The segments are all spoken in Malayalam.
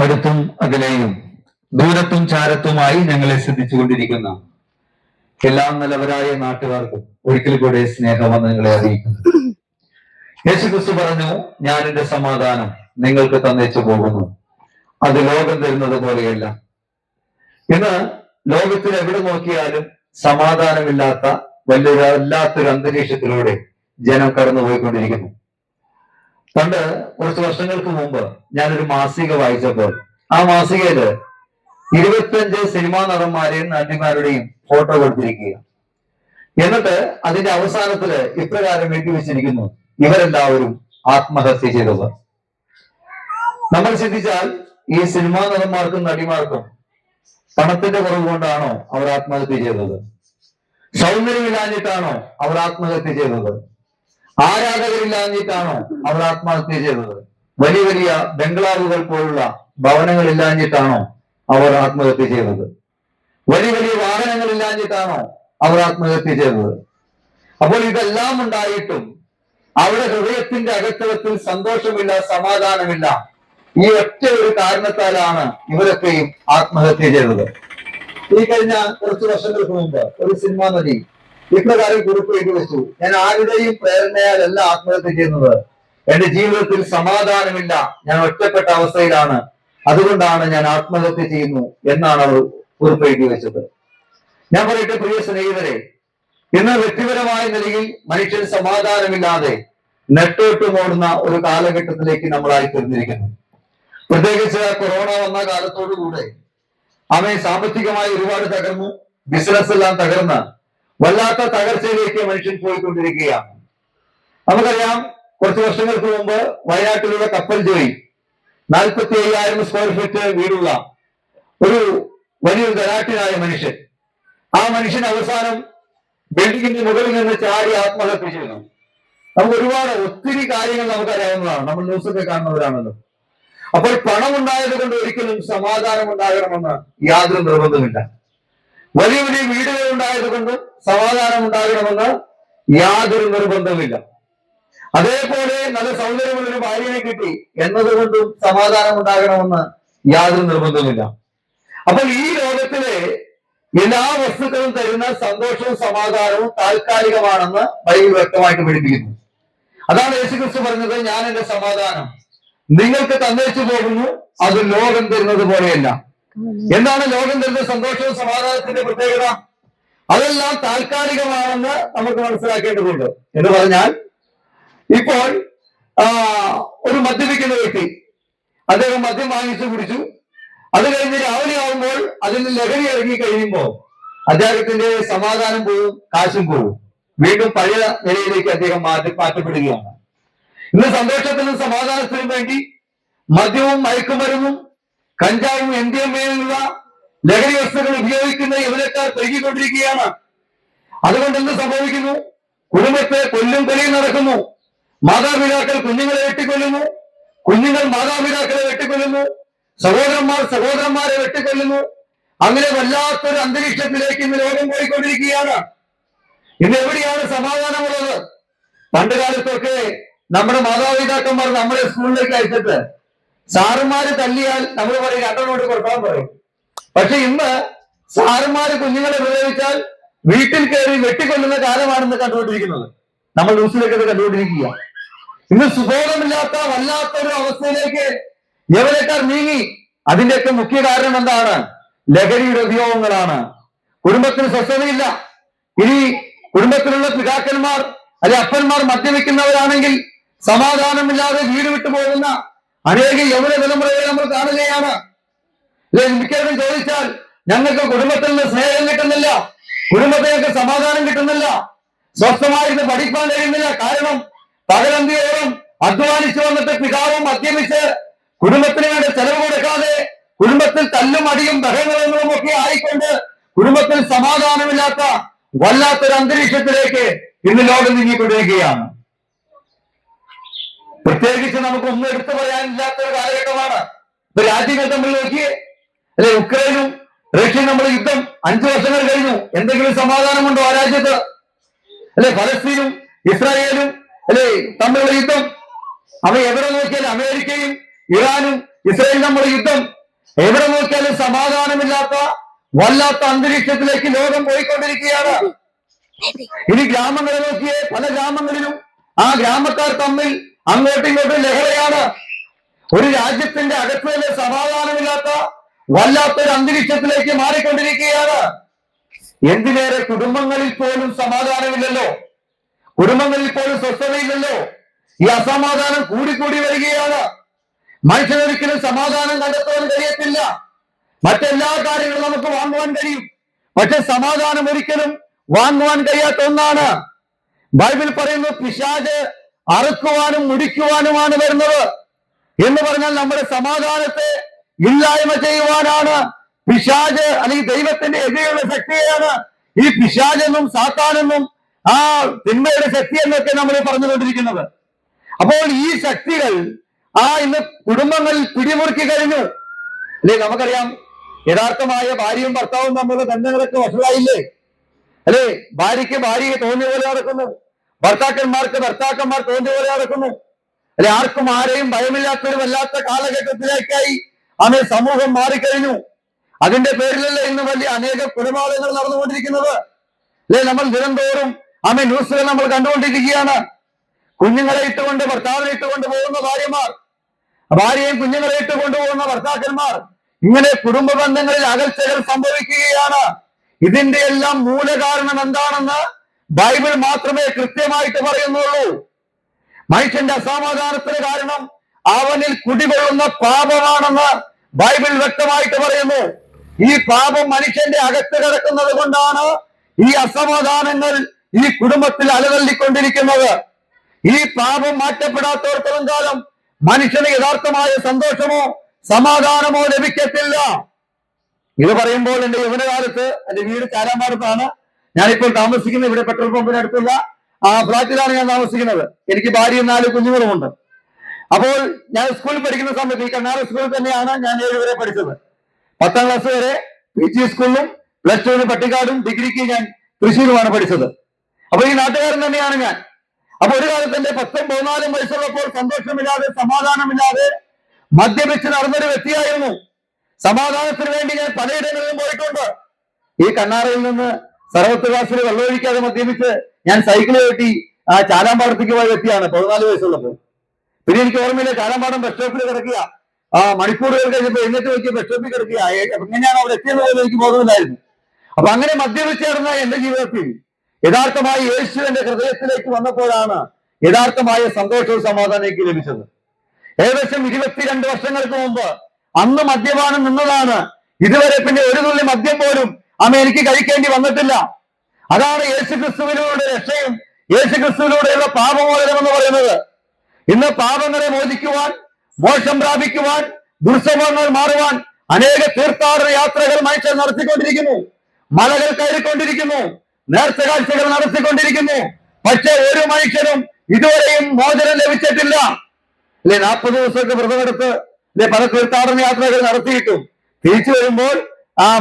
അടുത്തും അകലെയും ദൂരത്തും ചാരത്തുമായി ഞങ്ങളെ ശ്രദ്ധിച്ചുകൊണ്ടിരിക്കുന്ന എല്ലാ നല്ലവരായ നാട്ടുകാർക്കും ഒരിക്കൽ കൂടെ സ്നേഹവന്ദനങ്ങളെ അറിയിക്കുന്നു. യേശുക്രിസ്തു പറഞ്ഞു, ഞാൻ എന്റെ സമാധാനം നിങ്ങൾക്ക് തന്നേച്ചു പോകുന്നു, അത് ലോകം തരുന്നത് പോലെയല്ല. ഇന്ന് ലോകത്തിൽ എവിടെ നോക്കിയാലും സമാധാനമില്ലാത്ത വല്ലാത്തൊരു അന്തരീക്ഷത്തിലൂടെ ജനം കടന്നുപോയിക്കൊണ്ടിരിക്കുന്നു. പണ്ട് കുറച്ച് വർഷങ്ങൾക്ക് മുമ്പ് ഞാനൊരു മാസിക വായിച്ചപ്പോൾ ആ മാസികയില് 25 സിനിമാ നടന്മാരെയും നടിമാരുടെയും ഫോട്ടോ കൊടുത്തിരിക്കുക. എന്നിട്ട് അതിന്റെ അവസാനത്തില് ഇപ്രകാരം എഴുതി വെച്ചിരിക്കുന്നു, ഇവരെല്ലാവരും ആത്മഹത്യ ചെയ്തവർ. നമ്മൾ ചിന്തിച്ചാൽ ഈ സിനിമാ നടന്മാർക്കും നടിമാർക്കും പണത്തിന്റെ കുറവ് കൊണ്ടാണോ അവർ ആത്മഹത്യ ചെയ്തത്? സൗന്ദര്യമില്ലാഞ്ഞിട്ടാണോ അവർ ആത്മഹത്യ ചെയ്തത്? ആരാധകരില്ലാഞ്ഞിട്ടാണോ അവർ ആത്മഹത്യ ചെയ്തത്? വലിയ വലിയ ബംഗ്ലാവുകൾ പോലുള്ള ഭവനങ്ങൾ ഇല്ലാഞ്ഞിട്ടാണോ അവർ ആത്മഹത്യ ചെയ്തത്? വലിയ വലിയ വാഹനങ്ങൾ ഇല്ലാഞ്ഞിട്ടാണോ അവർ ആത്മഹത്യ ചെയ്തത്? അപ്പോൾ ഇതെല്ലാം ഉണ്ടായിട്ടും അവരുടെ ഹൃദയത്തിന്റെ അകത്തളത്തിൽ സന്തോഷമില്ല, സമാധാനമില്ല. ഈ ഒറ്റ ഒരു കാരണത്താലാണ് ഇവരൊക്കെയും ആത്മഹത്യ ചെയ്തത്. ഈ കഴിഞ്ഞ കുറച്ച് വർഷങ്ങൾക്ക് മുമ്പ് ഒരു സിനിമാ നടി ഇപ്രകാരം കുറിപ്പ് എഴുതി വെച്ചു, ഞാൻ ആരുടെയും പ്രേരണയാലല്ല ആത്മഹത്യ ചെയ്യുന്നത്, എന്റെ ജീവിതത്തിൽ സമാധാനമില്ല, ഞാൻ ഒറ്റപ്പെട്ട അവസ്ഥയിലാണ്, അതുകൊണ്ടാണ് ഞാൻ ആത്മഹത്യ ചെയ്യുന്നു എന്നാണ് അവർ കുറിപ്പ് എഴുതി വെച്ചത്. ഞാൻ പറയട്ടെ പ്രിയ സ്നേഹിതരെ, ഇന്ന് വ്യക്തിപരമായ നിലയിൽ മനുഷ്യൻ സമാധാനമില്ലാതെ നെട്ടോട്ട് ഓടുന്ന ഒരു കാലഘട്ടത്തിലേക്ക് നമ്മളായി തീർന്നിരിക്കുന്നു. പ്രത്യേകിച്ച് കൊറോണ വന്ന കാലത്തോടുകൂടെ അവൻ സാമ്പത്തികമായി ഒരുപാട് തകർന്നു, ബിസിനസ് എല്ലാം തകർന്ന് വല്ലാത്ത തകർച്ചയിലേക്ക് മനുഷ്യൻ പോയിക്കൊണ്ടിരിക്കുകയാണ്. നമുക്കറിയാം, കുറച്ച് വർഷങ്ങൾക്ക് മുമ്പ് വയനാട്ടിലുള്ള കപ്പൽ ജോയി 45,000 സ്ക്വയർ ഫീറ്റ് വീടുള്ള ഒരു വലിയൊരു ധനാഢ്യനായ മനുഷ്യൻ, ആ മനുഷ്യൻ അവസാനം ബിൽഡിങ്ങിന്റെ മുകളിൽ നിന്ന് ചാടി ആത്മഹത്യ ചെയ്തു. നമുക്ക് ഒത്തിരി കാര്യങ്ങൾ നമുക്കറിയാവുന്നതാണ്, നമ്മൾ ന്യൂസൊക്കെ കാണുന്നവരാണല്ലോ. അപ്പോൾ പണം ഉണ്ടായത് കൊണ്ട് ഒരിക്കലും സമാധാനം ഉണ്ടാകണമെന്ന് യാതൊരു നിർബന്ധമില്ല. വലിയ വലിയ വീടുകൾ ഉണ്ടായത് കൊണ്ട് സമാധാനം ഉണ്ടാകണമെന്ന് യാതൊരു നിർബന്ധമില്ല. അതേപോലെ നല്ല സൗന്ദര്യമുള്ളൊരു ഭാര്യനെ കിട്ടി എന്നതുകൊണ്ടും സമാധാനം ഉണ്ടാകണമെന്ന് യാതൊരു നിർബന്ധമില്ല. അപ്പോൾ ഈ ലോകത്തിലെ എല്ലാ വസ്തുക്കളും തരുന്ന സന്തോഷവും സമാധാനവും താൽക്കാലികമാണെന്ന് ബൈബിൾ വ്യക്തമായിട്ട് പഠിപ്പിക്കുന്നു. അതാണ് യേശുക്രിസ്തു പറഞ്ഞത്, ഞാൻ എന്റെ സമാധാനം നിങ്ങൾക്ക് തന്നേച്ചു പോകുന്നു, അത് ലോകം തരുന്നത് പോലെയല്ല. എന്താണ് ലോകം തരുന്ന സന്തോഷവും സമാധാനത്തിന്റെ പ്രത്യേകത? അതെല്ലാം താൽക്കാലികമാണെന്ന് നമുക്ക് മനസ്സിലാക്കേണ്ടതുണ്ട്. എന്ന് പറഞ്ഞാൽ, ഇപ്പോൾ ഒരു മദ്യപിക്കുന്ന വ്യക്തി, അദ്ദേഹം മദ്യം വാങ്ങിച്ചു കുടിച്ചു, അത് കഴിഞ്ഞ് രാവിലെ ആവുമ്പോൾ അതിന് ലഹരി ഇറങ്ങി കഴിയുമ്പോൾ അദ്ദേഹത്തിന്റെ സമാധാനം പോവും, കാശും പോവും, വീണ്ടും പഴയ നിലയിലേക്ക് അദ്ദേഹം മാറ്റപ്പെടുകയാണ്. ഇന്ന് സന്തോഷത്തിനും സമാധാനത്തിനും വേണ്ടി മദ്യവും മയക്കുമരുന്നും കഞ്ചാവും MDMA ലഹരി വസ്തുക്കൾ ഉപയോഗിക്കുന്ന യൗവനക്കാർ പെരുകിക്കൊണ്ടിരിക്കുകയാണ്. അതുകൊണ്ട് എന്ത് സംഭവിക്കുന്നു? കുടുംബത്തെ കൊല്ലും കൊലയും നടക്കുന്നു. മാതാപിതാക്കൾ കുഞ്ഞുങ്ങളെ വെട്ടിക്കൊല്ലുന്നു, കുഞ്ഞുങ്ങൾ മാതാപിതാക്കളെ വെട്ടിക്കൊല്ലുന്നു, സഹോദരന്മാർ സഹോദരന്മാരെ വെട്ടിക്കൊല്ലുന്നു. അങ്ങനെ വല്ലാത്തൊരു അന്തരീക്ഷത്തിലേക്ക് ഇന്ന് ലോകം പോയിക്കൊണ്ടിരിക്കുകയാണ്. ഇന്ന് എവിടെയാണ് സമാധാനമുള്ളത്? പണ്ട് കാലത്തൊക്കെ നമ്മുടെ മാതാപിതാക്കന്മാർ നമ്മളെ സ്കൂളിലേക്ക് അയച്ചിട്ട് സാറുമാര് തല്ലിയാൽ നമ്മൾ പറയും 2 നോട്ട് കൊടുക്കാൻ പറയും. പക്ഷെ ഇന്ന് സാറുമാര് കുഞ്ഞുങ്ങളെ പ്രയോഗിച്ചാൽ വീട്ടിൽ കയറി വെട്ടിക്കൊല്ലുന്ന കാലമാണെന്ന് കണ്ടുകൊണ്ടിരിക്കുന്നത്. നമ്മൾ ന്യൂസിലേക്ക് കണ്ടുകൊണ്ടിരിക്കുക. ഇന്ന് സുബോധമില്ലാത്ത വല്ലാത്തൊരു അവസ്ഥയിലേക്ക് യൗവനക്കാർ നീങ്ങി. അതിന്റെയൊക്കെ മുഖ്യ കാരണം എന്താണ്? ലഹരിയുടെ ഉപയോഗങ്ങളാണ്. കുടുംബത്തിന് സ്വസ്ഥതയില്ല. ഇനി കുടുംബത്തിലുള്ള പിതാക്കന്മാർ അല്ലെ അപ്പന്മാർ മദ്യപിക്കുന്നവരാണെങ്കിൽ സമാധാനമില്ലാതെ വീട് വിട്ടു പോകുന്ന അനേക യൗവന തലമുറയെ നമ്മൾ കാണുകയാണ്. മിക്കവരും ചോദിച്ചാൽ, ഞങ്ങൾക്ക് കുടുംബത്തിൽ നിന്ന് സ്നേഹം കിട്ടുന്നില്ല, കുടുംബത്തിനൊക്കെ സമാധാനം കിട്ടുന്നില്ല, സ്വസ്ഥമായിട്ട് പഠിക്കാൻ കഴിയുന്നില്ല. കാരണം പകലന്തിയോളം അധ്വാനിച്ചു വന്നിട്ട് പിതാവും മദ്യപിച്ച് കുടുംബത്തിന് വേണ്ട ചെലവ് കൊടുക്കാതെ കുടുംബത്തിൽ തല്ലും അടിയും ബഹളങ്ങളും ഒക്കെ ആയിക്കൊണ്ട് കുടുംബത്തിൽ സമാധാനമില്ലാത്ത വല്ലാത്തൊരു അന്തരീക്ഷത്തിലേക്ക് ഇന്ന് ലോകം നീങ്ങിക്കൊണ്ടിരിക്കുകയാണ്. പ്രത്യേകിച്ച് നമുക്കൊന്നും എടുത്തു പറയാനില്ലാത്തൊരു കാലഘട്ടമാണ്. ഇപ്പൊ രാജ്യങ്ങൾ തമ്മിൽ നോക്കിയേ, അല്ലെ? ഉക്രൈനും റഷ്യയും നമ്മൾ യുദ്ധം 5 വർഷങ്ങൾ കഴിഞ്ഞു. എന്തെങ്കിലും സമാധാനമുണ്ടോ ആ രാജ്യത്ത്? അല്ലെ? ഫലസ്തീനും ഇസ്രായേലും അല്ലെ തമ്മിലുള്ള യുദ്ധം. അവ എവിടെ നോക്കിയാൽ അമേരിക്കയും ഇറാനും ഇസ്രായേൽ നമ്മൾ യുദ്ധം, എവിടെ നോക്കിയാലും സമാധാനമില്ലാത്ത വല്ലാത്ത അന്തരീക്ഷത്തിലേക്ക് ലോകം പോയിക്കൊണ്ടിരിക്കുകയാണ്. ഇനി ഗ്രാമങ്ങളെ നോക്കിയേ, പല ഗ്രാമങ്ങളിലും ആ ഗ്രാമക്കാർ തമ്മിൽ അങ്ങോട്ടും ഇങ്ങോട്ടും ലഹളയാണ്. ഒരു രാജ്യത്തിന്റെ അകത്ത് തന്നെ സമാധാനമില്ലാത്ത വല്ലാത്തൊരു അന്തരീക്ഷത്തിലേക്ക് മാറിക്കൊണ്ടിരിക്കുകയാണ്. എന്തിനേറെ കുടുംബങ്ങളിൽ പോലും സമാധാനമില്ലല്ലോ, കുടുംബങ്ങളിൽ പോലും സ്വസ്ഥതയില്ലല്ലോ. ഈ അസമാധാനം കൂടിക്കൂടി വരികയാണ്. മനുഷ്യനൊരിക്കലും സമാധാനം കണ്ടെത്താൻ കഴിയത്തില്ല. മറ്റെല്ലാ കാര്യങ്ങളും നമുക്ക് വാങ്ങുവാൻ കഴിയും, പക്ഷെ സമാധാനം ഒരിക്കലും വാങ്ങുവാൻ കഴിയാത്ത ഒന്നാണ്. ബൈബിൾ പറയുന്നു, പിശാച് അറുക്കുവാനും മുടിക്കുവാനുമാണ് വരുന്നത് എന്ന് പറഞ്ഞാൽ നമ്മുടെ സമാധാനത്തെ ഇല്ലായ്മ ചെയ്യുവാനാണ് പിശാച്, അല്ലെങ്കിൽ ദൈവത്തിന്റെ എതിരെയുള്ള ശക്തിയാണ് ഈ പിശാചെന്നും സാത്താനെന്നും ആ തിന്മയുടെ ശക്തി എന്നൊക്കെ നമ്മൾ പറഞ്ഞുകൊണ്ടിരിക്കുന്നത്. അപ്പോൾ ഈ ശക്തികൾ ഇന്ന് കുടുംബങ്ങളിൽ പിടിമുറുക്കി കഴിഞ്ഞു. അല്ലെ, നമുക്കറിയാം യഥാർത്ഥമായ ഭാര്യയും ഭർത്താവും തമ്മിലുള്ള ബന്ധങ്ങളൊക്കെ വഷളായില്ലേ? അല്ലെ, ഭാര്യയ്ക്ക് ഭാര്യയെ തോന്നിയ പോലെ നടക്കുന്നു, ഭർത്താക്കന്മാർക്ക് ഭർത്താക്കന്മാർ തോന്നിയ പോലെ നടക്കുന്നു. അല്ലെ, ആർക്കും ആരെയും ഭയമില്ലാത്തൊരു വല്ലാത്ത കാലഘട്ടത്തിലേക്കായി സമൂഹം മാറിക്കഴിഞ്ഞു. അതിന്റെ പേരിലല്ലേ ഇന്ന് വലിയ അനേക കൊലപാതകങ്ങൾ നടന്നുകൊണ്ടിരിക്കുന്നത്. അല്ലെ, നമ്മൾ ദിനംതോറും ന്യൂസുകൾ നമ്മൾ കണ്ടുകൊണ്ടിരിക്കുകയാണ്. കുഞ്ഞുങ്ങളെ ഇട്ടുകൊണ്ട് ഭർത്താവിനെ ഇട്ടുകൊണ്ട് പോകുന്ന ഭാര്യമാർ, ഭാര്യയും കുഞ്ഞുങ്ങളെ ഇട്ടുകൊണ്ട് പോകുന്ന ഭർത്താക്കന്മാർ, ഇങ്ങനെ കുടുംബ ബന്ധങ്ങളിൽ അകൽച്ചകൾ സംഭവിക്കുകയാണ്. ഇതിന്റെ എല്ലാം മൂലകാരണം എന്താണെന്ന് ബൈബിൾ മാത്രമേ കൃത്യമായിട്ട് പറയുന്നുള്ളൂ. മനുഷ്യന്റെ അസമാധാനത്തിന് കാരണം അവനിൽ കുടികൊള്ളുന്ന പാപമാണെന്ന് ബൈബിൾ വ്യക്തമായിട്ട് പറയുന്നു. ഈ പാപം മനുഷ്യന്റെ അകത്ത് കിടക്കുന്നത് കൊണ്ടാണ് ഈ അസമാധാനങ്ങൾ ഈ കുടുംബത്തിൽ അലതല്ലിക്കൊണ്ടിരിക്കുന്നത്. ഈ പാപം മാറ്റപ്പെടാത്തോടത്തോളം കാലം മനുഷ്യന് യഥാർത്ഥമായ സന്തോഷമോ സമാധാനമോ ലഭിക്കത്തില്ല. ഇത് പറയുമ്പോൾ എന്റെ യൗവനകാലത്ത് എന്റെ വീട് ചാലാമാടത്താണ് ഞാനിപ്പോൾ താമസിക്കുന്നത്. ഇവിടെ പെട്രോൾ പമ്പിന് അടുത്തുള്ള ഫ്ലാറ്റിലാണ് ഞാൻ താമസിക്കുന്നത്. എനിക്ക് ഭാര്യയും 4 കുഞ്ഞുങ്ങളുമുണ്ട്. അപ്പോൾ ഞാൻ സ്കൂളിൽ പഠിക്കുന്ന സമയത്ത് ഈ കണ്ണാറ സ്കൂളിൽ തന്നെയാണ് ഞാൻ 7 വരെ പഠിച്ചത്. 10ാം ക്ലാസ് വരെ PG സ്കൂളിലും +2 പട്ടിക്കാടും ഡിഗ്രിക്ക് ഞാൻ തൃശ്ശൂരുമാണ് പഠിച്ചത്. അപ്പൊ ഈ നാട്ടുകാരൻ തന്നെയാണ് ഞാൻ. അപ്പൊ ഒരു കാലത്ത് എന്റെ 14 വയസ്സുള്ളപ്പോൾ സന്തോഷമില്ലാതെ സമാധാനമില്ലാതെ മദ്യപിച്ച് നടന്നൊരു വ്യക്തിയായിരുന്നു. സമാധാനത്തിന് വേണ്ടി ഞാൻ പലയിടങ്ങളിലും പോയിട്ടുണ്ട്. ഈ കണ്ണാറയിൽ നിന്ന് സർവത്ത് ക്ലാസ്സിൽ വെള്ളമൊഴിക്കാതെ മദ്യപിച്ച് ഞാൻ സൈക്കിൾ കെട്ടി ചാലാമ്പാടത്തേക്ക് പോയ വ്യക്തിയാണ് 14 വയസ്സുള്ളപ്പോൾ. പിന്നെ എനിക്ക് ഓർമ്മയില്ല, ചാലാമ്പാടം ബസ് സ്റ്റോപ്പിൽ കിടക്കുക, മണിക്കൂറുകൾ കഴിഞ്ഞപ്പോൾ എന്നിട്ട് നോക്കിയ ബസ് സ്റ്റോപ്പിൽ കിടക്കുക. എങ്ങനെയാണ് അവിടെ എത്തിയെന്ന് പോലും എനിക്ക് ബോധമില്ലായിരുന്നു. അപ്പൊ അങ്ങനെ മദ്യപിച്ച് നടന്ന എന്റെ ജീവിതത്തിൽ യഥാർത്ഥമായി യേശു എന്റെ ഹൃദയത്തിലേക്ക് വന്നപ്പോഴാണ് യഥാർത്ഥമായ സന്തോഷവും സമാധാനം എനിക്ക് ലഭിച്ചത്. ഏകദേശം 22 വർഷങ്ങൾക്ക് മുമ്പ് അന്ന് മദ്യപാനം നിന്നതാണ്. ഇതുവരെ പിന്നെ ഒരു തുള്ളി മദ്യം പോലും എനിക്ക് കഴിക്കേണ്ടി വന്നിട്ടില്ല. അതാണ് യേശുക്രിസ്തുവിലൂടെ രക്ഷയും യേശുക്രിസ്തുവിലൂടെയുള്ള പാപമോചനം എന്ന് പറയുന്നത്. ഇന്ന് പാപങ്ങളെ മോചിക്കുവാൻ, മോക്ഷം പ്രാപിക്കുവാൻ, ദുർസ്വഭാവങ്ങൾ മാറുവാൻ അനേക തീർത്ഥാടന യാത്രകൾ മനുഷ്യർ നടത്തിക്കൊണ്ടിരിക്കുന്നു, മലകൾ കയറിക്കൊണ്ടിരിക്കുന്നു, നേർച്ച കാഴ്ചകൾ നടത്തിക്കൊണ്ടിരിക്കുന്നു. പക്ഷെ ഒരു മനുഷ്യനും ഇതുവരെയും മോചനം ലഭിച്ചിട്ടില്ല. അല്ലെ, 40 ദിവസമൊക്കെ വ്രതമെടുത്ത് പല തീർത്ഥാടന യാത്രകൾ നടത്തിയിട്ടും തിരിച്ചു വരുമ്പോൾ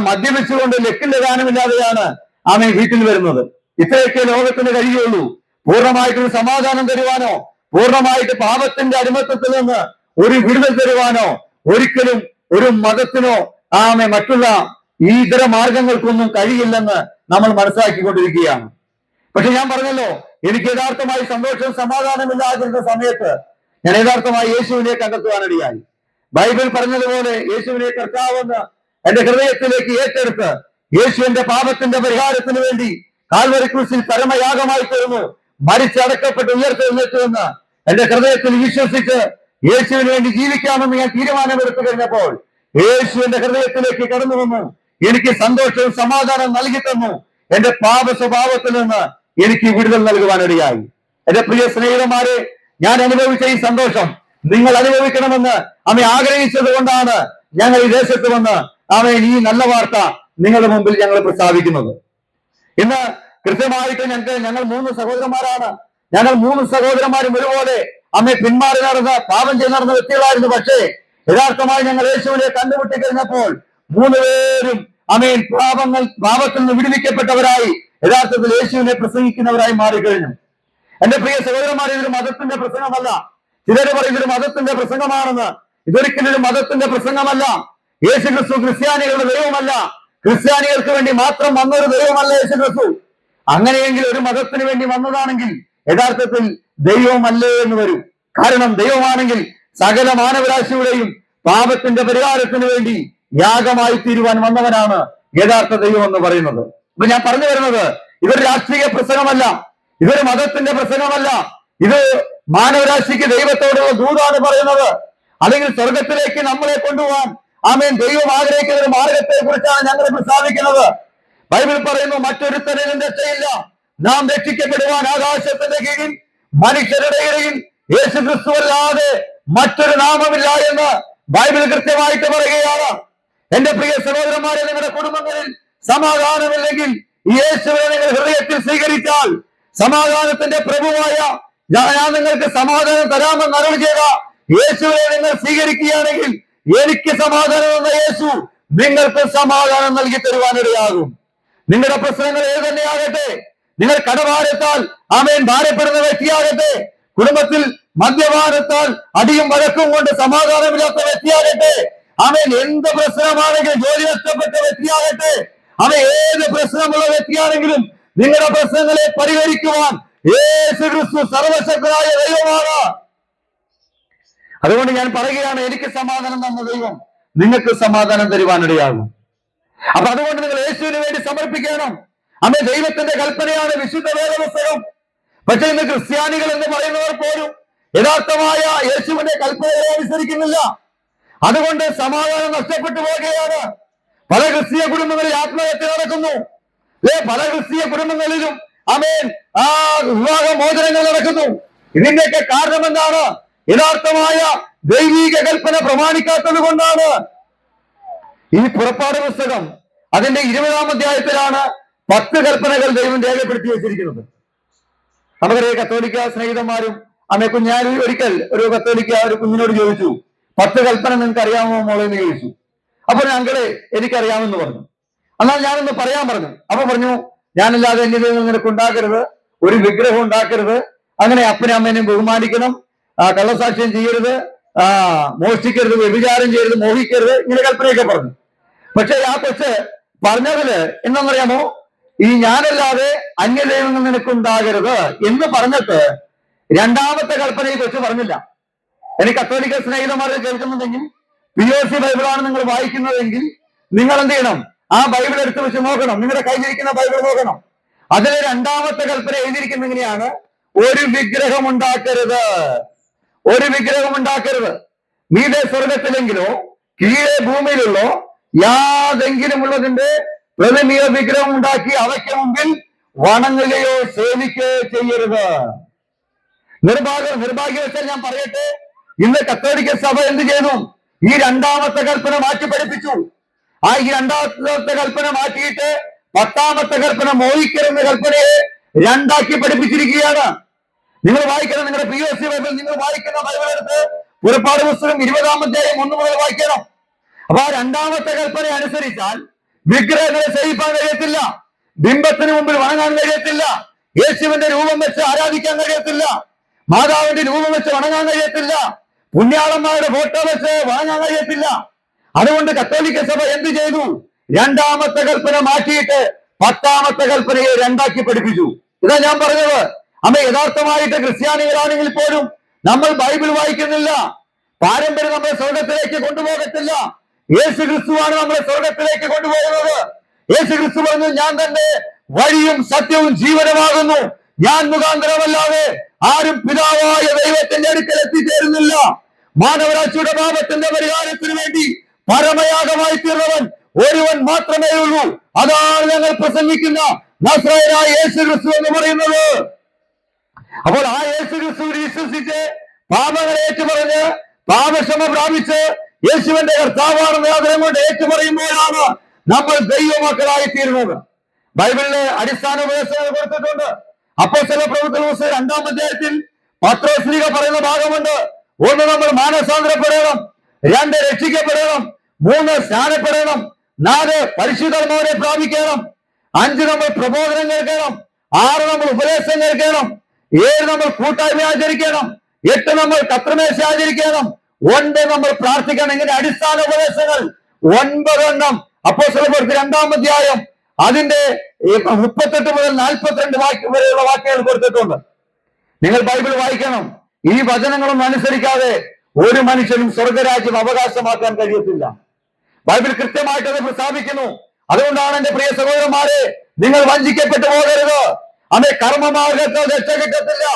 മദ്യപിച്ചുകൊണ്ട് ലക്കിന്റെ ദാനമില്ലാതെയാണ് വീട്ടിൽ വരുന്നത്. ഇത്രയൊക്കെ ലോകത്തിന് കഴിയുള്ളൂ. പൂർണ്ണമായിട്ടൊരു സമാധാനം തരുവാനോ, പൂർണ്ണമായിട്ട് പാപത്തിന്റെ അടിമത്തത്തിൽ നിന്ന് ഒരു വിടുതൽ തരുവാനോ ഒരിക്കലും ഒരു മതത്തിനോ മറ്റുള്ള ഈ ഇതര മാർഗങ്ങൾക്കൊന്നും കഴിയില്ലെന്ന് നമ്മൾ മനസ്സിലാക്കിക്കൊണ്ടിരിക്കുകയാണ്. പക്ഷെ ഞാൻ പറഞ്ഞല്ലോ, എനിക്ക് യഥാർത്ഥമായി സന്തോഷവും സമാധാനമില്ലാതിരുന്ന സമയത്ത് ഞാൻ യഥാർത്ഥമായി യേശുവിനെ കണ്ടെത്തുവാനിടയായി. ബൈബിൾ പറഞ്ഞതുപോലെ യേശുവിനെ കർത്താവെന്ന് എന്റെ ഹൃദയത്തിലേക്ക് ഏറ്റെടുത്ത് യേശു എന്റെ പാപത്തിന്റെ പരിഹാരത്തിന് വേണ്ടി കാൽവരി ക്രൂശിൽ പരമയാഗമായി തീർന്നു, മരിച്ചടക്കപ്പെട്ട് ഉയർത്തെഴുന്നേറ്റുവെന്ന് എന്റെ ഹൃദയത്തിൽ വിശ്വസിച്ച് യേശുവിന് വേണ്ടി ജീവിക്കാമെന്ന് ഞാൻ തീരുമാനമെടുത്തു കഴിഞ്ഞപ്പോൾ യേശു എന്റെ ഹൃദയത്തിലേക്ക് കടന്നു വന്നു. എനിക്ക് സന്തോഷവും സമാധാനം നൽകി തന്നു. എന്റെ പാപ സ്വഭാവത്തിൽ നിന്ന് എനിക്ക് വിടുതൽ നൽകുവാനിടയായി. എന്റെ പ്രിയ സ്നേഹിതന്മാരെ, ഞാൻ അനുഭവിച്ച ഈ സന്തോഷം നിങ്ങൾ അനുഭവിക്കണമെന്ന് ആഗ്രഹിച്ചത് കൊണ്ടാണ് ഞങ്ങൾ ഈ ദേശത്ത് വന്ന് ഈ നല്ല വാർത്ത നിങ്ങളുടെ മുമ്പിൽ ഞങ്ങൾ പ്രസ്താവിക്കുന്നത്. ഇന്ന് കൃത്യമായിട്ട് ഞങ്ങൾ 3 സഹോദരന്മാരാണ്. ഞങ്ങൾ 3 സഹോദരന്മാരും ഒരുപോലെ പിന്മാറി നടന്ന് പാപം ചെയ്ത് നടന്ന വ്യക്തികളായിരുന്നു. പക്ഷേ യഥാർത്ഥമായി ഞങ്ങൾ യേശുവിനെ കണ്ടുമുട്ടി കഴിഞ്ഞപ്പോൾ 3 പേരും പാപത്തിൽ നിന്ന് വിടുവിക്കപ്പെട്ടവരായി യഥാർത്ഥത്തിൽ യേശുവിനെ പ്രസംഗിക്കുന്നവരായി മാറിക്കഴിഞ്ഞു. എന്റെ പ്രിയ സഹോദരന്മാർ, ഇതൊരു മതത്തിന്റെ പ്രസംഗമല്ല. ചിലര് പറയും ഇതൊരു മതത്തിന്റെ പ്രസംഗമാണെന്ന്. ഇതൊരിക്കലും ഒരു മതത്തിന്റെ പ്രസംഗമല്ല. യേശു ക്രിസ്തു ക്രിസ്ത്യാനികളുടെ ദൈവമല്ല. ക്രിസ്ത്യാനികൾക്ക് വേണ്ടി മാത്രം വന്നൊരു ദൈവമല്ല യേശു ക്രിസ്തു. അങ്ങനെയെങ്കിൽ ഒരു മതത്തിന് വേണ്ടി വന്നതാണെങ്കിൽ യഥാർത്ഥത്തിൽ ദൈവമല്ലേ എന്ന് വരും. കാരണം ദൈവമാണെങ്കിൽ സകല മാനവരാശിയുടെയും പാപത്തിന്റെ പരിഹാരത്തിന് വേണ്ടി യാഗമായി തീരുവാൻ വന്നവനാണ് യഥാർത്ഥ ദൈവം എന്ന് പറയുന്നത്. അപ്പൊ ഞാൻ പറഞ്ഞു വരുന്നത്, ഇതൊരു രാഷ്ട്രീയ പ്രസംഗമല്ല, ഇതൊരു മതത്തിന്റെ പ്രസംഗമല്ല. ഇത് മാനവരാശിക്ക് ദൈവത്തോടുള്ള ദൂതാണ് പറയുന്നത്. അല്ലെങ്കിൽ സ്വർഗത്തിലേക്ക് നമ്മളെ കൊണ്ടുപോകാൻ ആമേൻ ദൈവം ആഗ്രഹിക്കുന്ന ഒരു മാർഗത്തെ കുറിച്ചാണ് ഞങ്ങൾ പ്രസ്താവിക്കുന്നത്. ബൈബിൾ പറയുന്നു, മറ്റൊരുത്തനും രക്ഷയില്ല, നാം രക്ഷിക്കപ്പെടുവാൻ ആകാശത്തിന്റെ കീഴിൽ മനുഷ്യരുടെ ഇടയിൽ യേശു ക്രിസ്തു അല്ലാതെ മറ്റൊരു നാമമില്ല എന്ന് ബൈബിൾ കൃത്യമായിട്ട് പറയുകയാണ്. എന്റെ പ്രിയ സഹോദരന്മാരെ, നിങ്ങളുടെ കുടുംബങ്ങളിൽ സമാധാനമില്ലെങ്കിൽ യേശുവിനെ നിങ്ങൾ ഹൃദയത്തിൽ സ്വീകരിച്ചാൽ സമാധാനത്തിന്റെ പ്രഭുവായ ഞാൻ നിങ്ങൾക്ക് സമാധാനം തരാമെന്ന് അരുളി ചെയ്ത യേശുവിനെ നിങ്ങൾ സ്വീകരിക്കുകയാണെങ്കിൽ എനിക്ക് സമാധാനം എന്ന യേശു നിങ്ങൾക്ക് സമാധാനം നൽകി തരുവാനിടയാകും. നിങ്ങളുടെ പ്രശ്നങ്ങൾ ഏത് തന്നെയാകട്ടെ, നിങ്ങൾ കടഭാരത്താൽ ആമേൻ ഭാരപ്പെടുന്ന വ്യക്തിയാകട്ടെ, കുടുംബത്തിൽ മദ്യപാനത്താൽ അടിയും വഴക്കും കൊണ്ട് സമാധാനമില്ലാത്ത വ്യക്തിയാകട്ടെ, അവൻ എന്ത് പ്രശ്നമാണെങ്കിലും, ജോലി നഷ്ടപ്പെട്ട വ്യക്തിയാകട്ടെ, അവൻ ഏത് പ്രശ്നമുള്ള വ്യക്തിയാണെങ്കിലും നിങ്ങളുടെ പ്രശ്നങ്ങളെ പരിഹരിക്കുവാൻ യേശു ക്രിസ്തു സർവശക്തനായ ദൈവമാണ്. അതുകൊണ്ട് ഞാൻ പറയുകയാണ്, എനിക്ക് സമാധാനം തന്ന ദൈവം നിങ്ങൾക്ക് സമാധാനം തരുവാനിടയാകും. അപ്പൊ അതുകൊണ്ട് നിങ്ങൾ യേശുവിന് വേണ്ടി സമർപ്പിക്കണം. അമ്മ ദൈവത്തിന്റെ കൽപ്പനയാണ് വിശുദ്ധ വേദപുസ്തകം. പക്ഷെ ഇന്ന് ക്രിസ്ത്യാനികൾ എന്ന് പറയുന്നവർ പോലും യഥാർത്ഥമായ യേശുവിന്റെ കൽപ്പനയെ അനുസരിക്കുന്നില്ല. അതുകൊണ്ട് സമാധാനം നഷ്ടപ്പെട്ടു പോവുകയാണ്. പല ക്രിസ്തീയ കുടുംബങ്ങളിൽ ആത്മഹത്യ നടക്കുന്നു. പല ക്രിസ്തീയ കുടുംബങ്ങളിലും ആമേൻ വിവാഹ മോചനങ്ങൾ നടക്കുന്നു. ഇതിന്റെയൊക്കെ കാരണം എന്താണ്? യഥാർത്ഥമായ ദൈവീക കൽപ്പന പ്രമാണിക്കാത്തത് കൊണ്ടാണ്. ഈ പുറപ്പാട് പുസ്തകം അതിന്റെ 20-ാം അധ്യായത്തിലാണ് 10 കൽപ്പനകൾ ദൈവം രേഖപ്പെടുത്തി വെച്ചിരിക്കുന്നത്. നമുക്കറിയാം, കത്തോലിക്ക സ്നേഹിതന്മാരും ഞാൻ ഒരിക്കൽ ഒരു കത്തോലിക്ക ഒരു കുഞ്ഞിനോട് ചോദിച്ചു, 10 കൽപ്പന നിങ്ങൾക്ക് അറിയാമോ മോളെ എന്ന് ചോദിച്ചു. അപ്പൊ ഞങ്ങളെ എനിക്കറിയാമെന്ന് പറഞ്ഞു. എന്നാൽ ഞാനൊന്ന് പറയാൻ പറഞ്ഞു. അപ്പൊ പറഞ്ഞു, ഞാനല്ലാതെ എന്റെ ദൈവം നിനക്ക് ഉണ്ടാക്കരുത്, ഒരു വിഗ്രഹം ഉണ്ടാക്കരുത്, അങ്ങനെ അപ്പനെ അമ്മേനെയും ബഹുമാനിക്കണം, കള്ളസാക്ഷ്യം ചെയ്യരുത്, മോഷ്ടിക്കരുത്, വ്യഭിചാരം ചെയ്യരുത്, മോഹിക്കരുത്, ഇങ്ങനെ കൽപ്പനയൊക്കെ പറഞ്ഞു. പക്ഷെ ആ കൊച്ച് പറഞ്ഞതില് എന്താണെന്നറിയാമോ, ഈ ഞാനല്ലാതെ അന്യദൈവങ്ങൾ നിനക്കുണ്ടാകരുത് എന്ന് പറഞ്ഞിട്ട് 2ാമത്തെ കൽപ്പന ഈ കൊച്ചു പറഞ്ഞില്ല. എനിക്ക് കത്തോലിക്ക സ്നേഹിതന്മാരെ കേൾക്കുന്നുണ്ടെങ്കിൽ, POC ബൈബിളാണ് നിങ്ങൾ വായിക്കുന്നതെങ്കിൽ നിങ്ങൾ എന്ത് ചെയ്യണം? ആ ബൈബിൾ എടുത്ത് വെച്ച് നോക്കണം. നിങ്ങളുടെ കയ്യിലിരിക്കുന്ന ബൈബിൾ നോക്കണം. അതിലെ 2ാമത്തെ കൽപ്പന എഴുതിയിരിക്കുന്നത് എങ്ങനെയാണ്? ഒരു വിഗ്രഹം ഉണ്ടാക്കരുത്, ഒരു വിഗ്രഹം ഉണ്ടാക്കരുത്. മീതെ സ്വർഗത്തിലെങ്കിലോ കീഴെ ഭൂമിയിലുള്ളോ യാതെങ്കിലും ഉള്ളതിന്റെ പ്രതിമയോ വിഗ്രഹം ഉണ്ടാക്കി അവയ്ക്ക് മുമ്പിൽ വണങ്ങുകയോ സേവിക്കുകയോ ചെയ്യരുത്. നിർഭാഗ്യവശാൽ ഞാൻ പറയട്ടെ, ഇന്ന് കത്തോലിക്ക സഭ എന്ത് ചെയ്തു? ഈ 2ാമത്തെ കൽപ്പന മാറ്റി പഠിപ്പിച്ചു. ഈ 2ാമത്തെ കൽപ്പന മാറ്റിയിട്ട് 10ാമത്തെ കൽപ്പന മോഹിക്കരുന്ന കൽപ്പനയെ 2ആക്കി പഠിപ്പിച്ചിരിക്കുകയാണ്. നിങ്ങൾ വായിക്കണം, നിങ്ങളുടെ POC ബൈബിൾ നിങ്ങൾ വായിക്കുന്ന ബൈബിൾ എടുത്ത് പുറപ്പാട് പുസ്തകം 20-ാം അധ്യായം 1 മുതൽ വായിക്കണം. അപ്പൊ ആ 2ാമത്തെ കൽപ്പന അനുസരിച്ചാൽ വിഗ്രഹങ്ങളെ സേവിക്കാൻ കഴിയത്തില്ല, ബിംബത്തിന് മുമ്പിൽ വണങ്ങാൻ കഴിയത്തില്ല, യേശുവിന്റെ രൂപം വെച്ച് ആരാധിക്കാൻ കഴിയത്തില്ല, മാതാവിന്റെ രൂപം വെച്ച് വണങ്ങാൻ കഴിയത്തില്ല, പുണ്യാളന്മാരുടെ ഫോട്ടോ വെച്ച് വണങ്ങാൻ കഴിയത്തില്ല. അതുകൊണ്ട് കത്തോലിക്ക സഭ എന്ത് ചെയ്തു? 2ാമത്തെ കൽപ്പന മാറ്റിയിട്ട് 10ാമത്തെ കൽപ്പനയെ 2ആക്കി പഠിപ്പിച്ചു. ഇതാ ഞാൻ പറഞ്ഞത്. യഥാർത്ഥമായിട്ട് ക്രിസ്ത്യാനികളാണെങ്കിൽ പോലും നമ്മൾ ബൈബിൾ വായിക്കുന്നില്ല. പാരമ്പര്യം നമ്മളെ സ്വർഗത്തിലേക്ക് കൊണ്ടുപോകത്തില്ല. യേശു ക്രിസ്തുവാണ് നമ്മളെ സ്വർഗത്തിലേക്ക് കൊണ്ടുപോകുന്നത്. യേശു ക്രിസ്തു പറഞ്ഞു, ഞാൻ തന്നെ വഴിയും സത്യവും ജീവനുമാകുന്നു, ഞാൻ മുഖാന്തരമല്ലാതെ ആരും പിതാവായ ദൈവത്തിന്റെ അടുക്കൽ എത്തിച്ചേരുന്നില്ല. മാനവരാശിയുടെ പാപത്തിന്റെ പരിഹാരത്തിന് വേണ്ടി പരമയാഗമായി തീർന്നവൻ ഒരുവൻ മാത്രമേ ഉള്ളൂ. അതാണ് ഞങ്ങൾ പ്രസംഗിക്കുന്ന നസ്രായനായ യേശു ക്രിസ്തു എന്ന് പറയുന്നത്. അപ്പോൾ ആ യേശു ക്രിസ്തുവിൽ വിശ്വസിച്ച് പാപങ്ങളെ ഏറ്റുപറഞ്ഞ് പാപക്ഷമ പ്രാപിച്ച് യേശുവിന്റെ കർത്താവാണെന്ന് ആഗ്രഹം കൊണ്ട് ഏറ്റുപറയുമ്പോഴാണ് നമ്മൾ ദൈവമക്കളായി തീരുന്നത്. ബൈബിളിലെ അടിസ്ഥാന ഉപദേശങ്ങൾ കൊടുത്തിട്ടുണ്ട്. അപ്പോസ്തല പ്രവൃത്തി പുസ്തകം 2-ാം അധ്യായത്തിൽ പത്രോസ് ശ്ലീഹ പറയുന്ന ഭാഗമുണ്ട്. 1 നമ്മൾ മാനസാന്തരപ്പെടണം, 2 രക്ഷിക്കപ്പെടണം, 3 സ്നാനപ്പെടണം, 4 പരിശുദ്ധാത്മാവിനെ പ്രാപിക്കണം, 5 നമ്മൾ പ്രബോധനം കേൾക്കണം, 6 നമ്മൾ ഉപദേശം കേൾക്കണം, 7 നമ്മൾ കൂട്ടായ്മ ആചരിക്കണം, 8 നമ്മൾ കർത്തൃമേശ ആചരിക്കണം, നമ്മൾ പ്രാർത്ഥിക്കണം. എങ്ങനെ? അടിസ്ഥാന ഉപദേശങ്ങൾ 9 അപ്പോസ്തലപ്രവൃത്തി 2-ാം അധ്യായം അതിന്റെ 38 മുതൽ 42 വരെയുള്ള വാക്യങ്ങൾ കൊടുത്തിട്ടുണ്ട്. നിങ്ങൾ ബൈബിൾ വായിക്കണം. ഈ വചനങ്ങളൊന്നും അനുസരിക്കാതെ ഒരു മനുഷ്യനും സ്വർഗരാജ്യം അവകാശമാക്കാൻ കഴിയത്തില്ല. ബൈബിൾ കൃത്യമായിട്ട് അത് പ്രസ്താവിക്കുന്നു. അതുകൊണ്ടാണ് എന്റെ പ്രിയ സഹോദരന്മാരെ, നിങ്ങൾ വഞ്ചിക്കപ്പെട്ടു പോകരുത്. അമ്മേ, കർമ്മമാർഗത്തിൽ രക്ഷ കിട്ടത്തില്ല.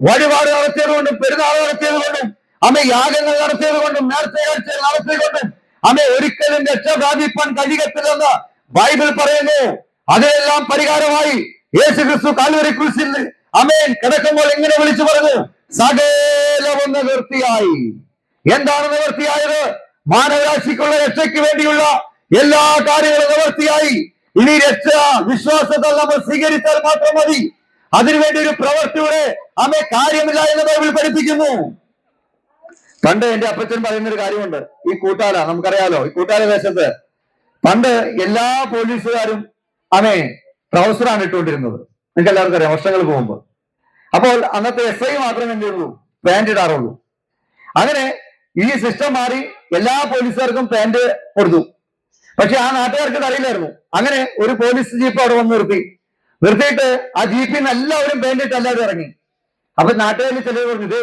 വഴിപാട് നടത്തിയത് കൊണ്ടും പെരുന്നാൾ നടത്തിയത് കൊണ്ടും അമ്മേ യാഗങ്ങൾ നടത്തിയത് കൊണ്ടും നേർച്ചകൾ നടത്തിയതുകൊണ്ടും അമ്മേ ഒരിക്കലും രക്ഷ പ്രാപിപ്പാൻ കഴിയത്തില്ലെന്ന് ബൈബിൾ പറയുന്നു. അതിനെല്ലാം പരിഹാരമായി യേശുക്രിസ്തു കാൽവരി ക്രൂശിൽ അമേൻ കിടക്കുമ്പോൾ എങ്ങനെ വിളിച്ചു പറഞ്ഞു? സകലവും നിവൃത്തിയായി. എന്താണ് നിവൃത്തിയായത്? മാനവരാശിക്കുള്ള രക്ഷയ്ക്ക് വേണ്ടിയുള്ള എല്ലാ കാര്യങ്ങളും നിവൃത്തിയായി. ഇനി രക്ഷ വിശ്വാസത്താൽ നമ്മൾ സ്വീകരിച്ചാൽ മാത്രം മതി. അതിനുവേണ്ടി ഒരു പ്രവൃത്തിയുടെ അമ്മേ കാര്യമില്ല എന്ന് ബൈബിൾ പഠിപ്പിക്കുന്നു. പണ്ട് എന്റെ അപ്പച്ചൻ പറയുന്ന ഒരു കാര്യമുണ്ട്. ഈ കൂട്ടാല, നമുക്കറിയാലോ, ഈ കൂട്ടാല ദേശത്ത് പണ്ട് എല്ലാ പോലീസുകാരും ട്രൗസറാണ് ഇട്ടുകൊണ്ടിരുന്നത്. നിങ്ങൾക്ക് എല്ലാവർക്കും അറിയാം, വർഷങ്ങൾക്ക് മുമ്പ്. അപ്പോൾ അന്നത്തെ SI മാത്രമേ എന്ത് ചെയ്യുള്ളൂ? പാന്റ് ഇടാറുള്ളൂ. അങ്ങനെ ഈ സിസ്റ്റം മാറി എല്ലാ പോലീസുകാർക്കും പാന്റ് കൊടുത്തു. പക്ഷെ ആ നാട്ടുകാർക്ക് അറിയില്ലായിരുന്നു. അങ്ങനെ ഒരു പോലീസ് ജീപ്പ് അവിടെ വന്ന് നിർത്തിയിട്ട് ആ ജീപ്പിൽ നിന്ന് എല്ലാവരും പാന്റ് ഇട്ട് എല്ലാവരും ഇറങ്ങി. അപ്പൊ നാട്ടുകാരിൽ ചിലർ പറഞ്ഞു, ഇതേ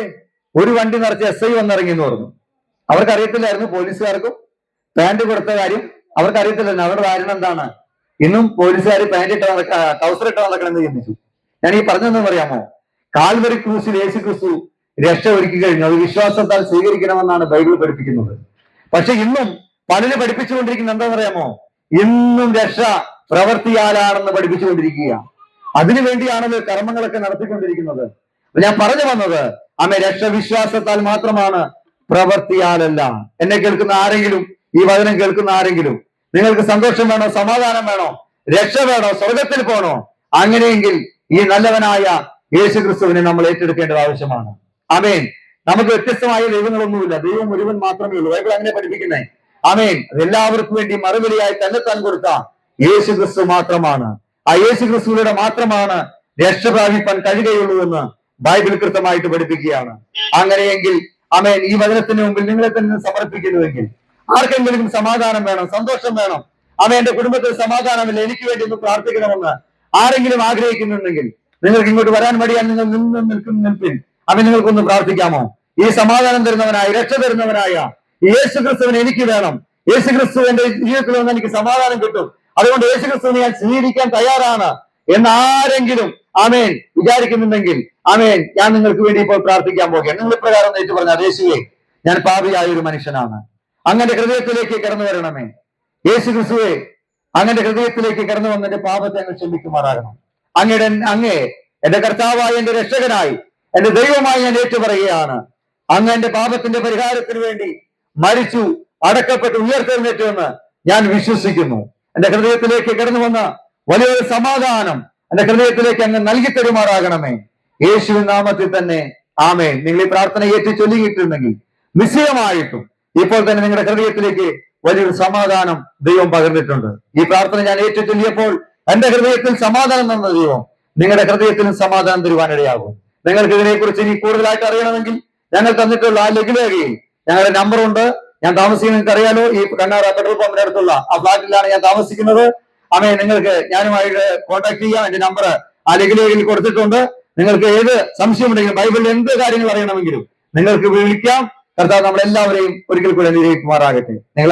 ഒരു വണ്ടി നിറച്ച് SI വന്നിറങ്ങി എന്ന് പറഞ്ഞു. അവർക്ക് അറിയത്തില്ലായിരുന്നു പോലീസുകാർക്കും പാന്റ് കൊടുത്ത കാര്യം. അവർക്ക് അറിയത്തില്ലായിരുന്നു. അവരുടെ കാരണം എന്താണ്? ഇന്നും പോലീസുകാർ പാന്റ് ഇട്ട് ട്രൗസർ ഇട്ട് നടക്കണമെന്ന് ചിന്തിച്ചു. ഞാൻ ഈ പറഞ്ഞതെന്ന് പറയാമോ? കാൽവരി ക്രൂശിൽ യേശു ക്രിസ്തു രക്ഷ ഒരുക്കി കഴിഞ്ഞു. അത് വിശ്വാസത്താൽ സ്വീകരിക്കണമെന്നാണ് ബൈബിൾ പഠിപ്പിക്കുന്നത്. പക്ഷെ ഇന്നും പലരും പഠിപ്പിച്ചുകൊണ്ടിരിക്കുന്നത് എന്താണെന്ന് അറിയാമോ? ഇന്നും രക്ഷ പ്രവൃത്തിയാലാണെന്ന് പഠിപ്പിച്ചുകൊണ്ടിരിക്കുക. അതിനുവേണ്ടിയാണല്ലോ കർമ്മങ്ങളൊക്കെ നടത്തിക്കൊണ്ടിരിക്കുന്നത്. ഞാൻ പറഞ്ഞു വന്നത്, രക്ഷ വിശ്വാസത്താൽ മാത്രമാണ്, പ്രവൃത്തിയാലല്ല. എന്നെ കേൾക്കുന്ന ആരെങ്കിലും, ഈ വചനം കേൾക്കുന്ന ആരെങ്കിലും, നിങ്ങൾക്ക് സന്തോഷം വേണോ? സമാധാനം വേണോ? രക്ഷ വേണോ? സ്വർഗത്തിൽ പോണോ? അങ്ങനെയെങ്കിൽ ഈ നല്ലവനായ യേശു ക്രിസ്തുവിനെ നമ്മൾ ഏറ്റെടുക്കേണ്ടത് ആവശ്യമാണ്. ആമേൻ. നമുക്ക് വ്യത്യസ്തമായ ദൈവങ്ങളൊന്നുമില്ല. ദൈവം ഒരുവൻ മാത്രമേ ഉള്ളൂ. ബൈബിൾ അങ്ങനെ പഠിപ്പിക്കുന്നേ. ആമേൻ. എല്ലാവർക്കും വേണ്ടി മറുപടിയായി തന്നെത്താൻ കൊടുത്ത യേശു ക്രിസ്തു മാത്രമാണ്. ആ യേശു ക്രിസ്തുവിലൂടെ മാത്രമാണ് രക്ഷ പ്രാപിപ്പാൻ കഴിയുകയുള്ളൂ എന്ന് ബൈബിൾ കൃത്യമായിട്ട് പഠിപ്പിക്കുകയാണ്. അങ്ങനെയെങ്കിൽ ആമേൻ, ഈ വചനത്തിന് മുമ്പിൽ നിങ്ങളെ തന്നെ സമർപ്പിക്കുന്നുവെങ്കിൽ, ആർക്കെങ്കിലും സമാധാനം വേണം, സന്തോഷം വേണം, എന്റെ കുടുംബത്തിൽ സമാധാനമില്ല, എനിക്ക് വേണ്ടി ഒന്ന് പ്രാർത്ഥിക്കണമെന്ന് ആരെങ്കിലും ആഗ്രഹിക്കുന്നുണ്ടെങ്കിൽ നിങ്ങൾക്ക് ഇങ്ങോട്ട് വരാൻ മടിയാൻ നിങ്ങൾ നിൽപ്പിൻ. നിങ്ങൾക്കൊന്ന് പ്രാർത്ഥിക്കാമോ? ഈ സമാധാനം തരുന്നവനായ, രക്ഷ തരുന്നവനായ യേശു ക്രിസ്തുവിനെ എനിക്ക് വേണം. യേശു ക്രിസ്തു എന്റെ ജീവിതത്തിൽ വന്ന് എനിക്ക് സമാധാനം കിട്ടും. അതുകൊണ്ട് യേശു ക്രിസ്തുവിനെ ഞാൻ സ്വീകരിക്കാൻ തയ്യാറാണ് എന്നാരെങ്കിലും വിചാരിക്കുന്നുണ്ടെങ്കിൽ ഞാൻ നിങ്ങൾക്ക് വേണ്ടി ഇപ്പോൾ പ്രാർത്ഥിക്കാൻ പോകുകയാണ്. നിങ്ങൾ ഇപ്രകാരം ഏറ്റു പറഞ്ഞാൽ, യേശുവേ, ഞാൻ പാപിയായ ഒരു മനുഷ്യനാണ്, അങ്ങന്റെ ഹൃദയത്തിലേക്ക് കടന്നു വരണമേ. യേശു ക്രിസ്തുവേ, അങ്ങന്റെ ഹൃദയത്തിലേക്ക് കടന്നു വന്ന് എന്റെ പാപത്തെ അങ്ങ് ക്ഷമിക്കുമാറാകണം. അങ്ങേ എന്റെ കർത്താവായ, എന്റെ രക്ഷകനായി, എന്റെ ദൈവമായി ഞാൻ ഏറ്റുപറയുകയാണ്. അങ്ങ് എന്റെ പാപത്തിന്റെ പരിഹാരത്തിന് വേണ്ടി മരിച്ചു, അടക്കപ്പെട്ട് ഉയർത്തെഴുന്നേറ്റുവെന്ന് ഞാൻ വിശ്വസിക്കുന്നു. എന്റെ ഹൃദയത്തിലേക്ക് കടന്നു വന്ന വലിയൊരു സമാധാനം എന്റെ ഹൃദയത്തിലേക്ക് അങ്ങ് നൽകി തരുമാറാകണമേ. യേശുവിൻ നാമത്തിൽ തന്നെ ആമേൻ. നിങ്ങൾ ഈ പ്രാർത്ഥന ഏറ്റു ചൊല്ലിയിട്ടുണ്ടെങ്കിൽ നിശ്ചയമായിട്ടും ഇപ്പോൾ തന്നെ നിങ്ങളുടെ ഹൃദയത്തിലേക്ക് വലിയൊരു സമാധാനം ദൈവം പകർന്നിട്ടുണ്ട്. ഈ പ്രാർത്ഥന ഞാൻ ഏറ്റു ചൊല്ലിയപ്പോൾ എന്റെ ഹൃദയത്തിൽ സമാധാനം തന്ന ദൈവം നിങ്ങളുടെ ഹൃദയത്തിലും സമാധാനം തരുവാനിടയാകും. നിങ്ങൾക്ക് ഇതിനെക്കുറിച്ച് ഇനി കൂടുതലായിട്ട് അറിയണമെങ്കിൽ ഞങ്ങൾ തന്നിട്ടുള്ള ആ ലഘുലേഖയിൽ ഞങ്ങളുടെ നമ്പറുണ്ട്. ഞാൻ താമസിക്കുന്നത് നിങ്ങൾക്ക് അറിയാലോ, ഈ കണ്ണാറ പെട്രോൾ പമ്പിന്റെ അടുത്തുള്ള ആ ഫ്ലാറ്റിലാണ് ഞാൻ താമസിക്കുന്നത്. നിങ്ങൾക്ക് ഞാനുമായിട്ട് കോൺടാക്ട് ചെയ്യാം. എന്റെ നമ്പർ ആ ലഘുലേഖയിൽ കൊടുത്തിട്ടുണ്ട്. നിങ്ങൾക്ക് ഏത് സംശയമുണ്ടെങ്കിലും, ബൈബിളിൽ എന്ത് കാര്യങ്ങൾ അറിയണമെങ്കിലും നിങ്ങൾക്ക് വിളിക്കാം. കർത്താവ് നമ്മളെല്ലാവരെയും ഒരിക്കൽ കൂടെ അനുഗ്രഹിക്കുമാറാകട്ടെ. നിങ്ങൾ